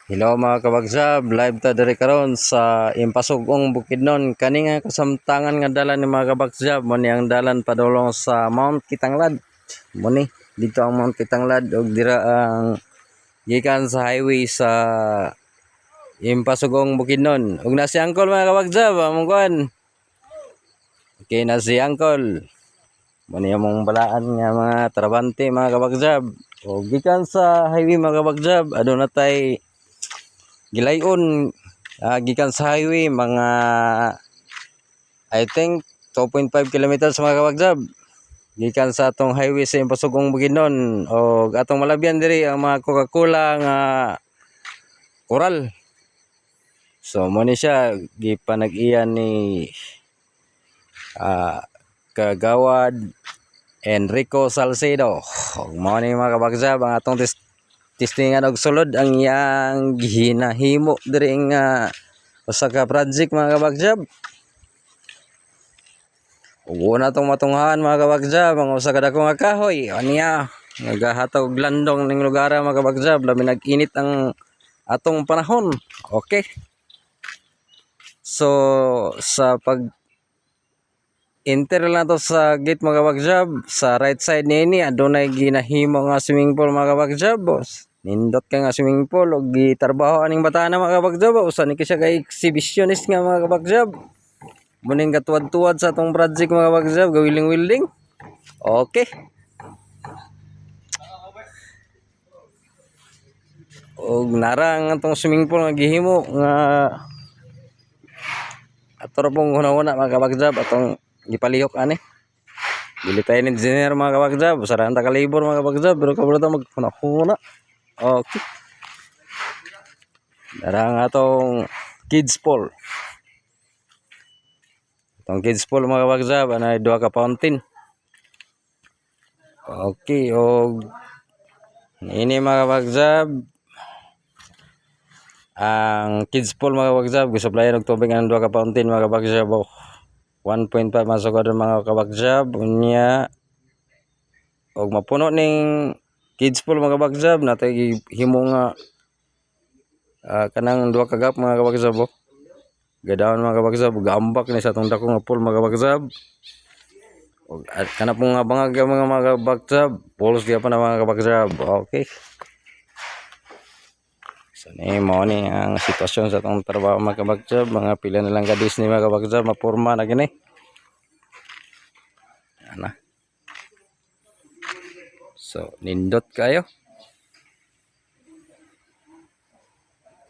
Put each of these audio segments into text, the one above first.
Hello mga kabagsab, live ta diri karon sa Impasugong Bukidnon. Kani nga kasamtangan nga dalan ni mga kabagsab, mo ni ang dalan padulong sa Mount Kitanglad. Mo ni dito ang Mount Kitanglad ug dira ang gikan sa highway sa Impasugong Bukidnon. Ug na si Angkol mga kabagsab, among kuan. Okay na si Angkol. Mo ni among balaan nga mga trabante mga kabagsab. Ug gikan sa highway mga kabagsab, aduna tay gilayon gikan sa highway mga I think 2.5 kilometers mga kabagsab gikan sa atong highway sa Impasugong Bukidnon o atong malabyan diri ang mga Coca-Cola nga Coral. So mo ni siya gipanag-iyan ni Kagawad Enrico Salcedo. Mo ni mga kabagsab ang atong testingan og sulod ang iyang gihinahimo diri nga usa ka project mga kabagsab. Ug una tong matunghan mga kabagsab ang usa ka dako nga kahoy aniya nagahatag og landong ning lugar mga kabagsab labi nag-init ang atong panahon. Okay. So sa pag enter lang to sa gate mga kabagsab, sa right side niini adunay ginahimo nga swimming pool mga kabagsab, boss. Nindot ka nga swimming pool og gitarbaho aning bata na mga kabagsab, usa ni siya kay exhibitionist nga mga kabagsab. Muning katuwad-tuwad sa atong project mga kabagsab, gawiling-wiling. Okay. Og narang atong swimming pool nga gihimo nga ato ra pong una-una mga kabagsab atong gipalihok ani. Dili tayo ng engineer mga kabagsab, usaran ta ka labor mga kabagsab, pero kabalo ta magpuna-huna. Okay. Darang atong kids pool. Atong kids pool mga kabagsab, ana duha ka fountain. Okay, og ini mga kabagsab ang kids pool mga kabagsab, gisuplayan og tubig ang duha ka fountain mga kabagsab. 1.5 masugod mga kabagsab unya og mapuno ning kids pool mga kabagsab natay himo nga kanang duha ka gap mga kabagsab. Gadawon mga kabagsab gambak ni sa atong dako nga pool mga kabagsab. Og kana pong nga bangag mga kabagsab, polos gyapon na mga kabagsab. Okay. So ni mo ni ang sitwasyon sa atong trabaho mga kabagsab, mga pila na lang ka days ni mga kabagsab mapurma na gini. Ana. So nindot kayo.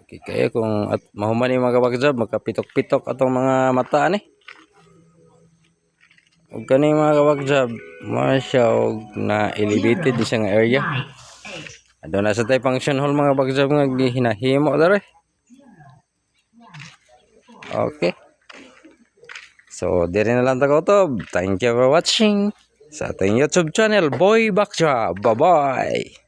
Okay kayo kung at mahuman ni mga kabagsab, magkapitok-pitok atong mga mata ni. Ug kani mga kabagsab, masya og na elevated di siya nga area. Aduna sa tay function hall mga kabagsab nga gihinahimo dere. Okay. So dire na lang ta kutob. Thank you for watching sa ating YouTube channel, Boy Bakja. Bye-bye.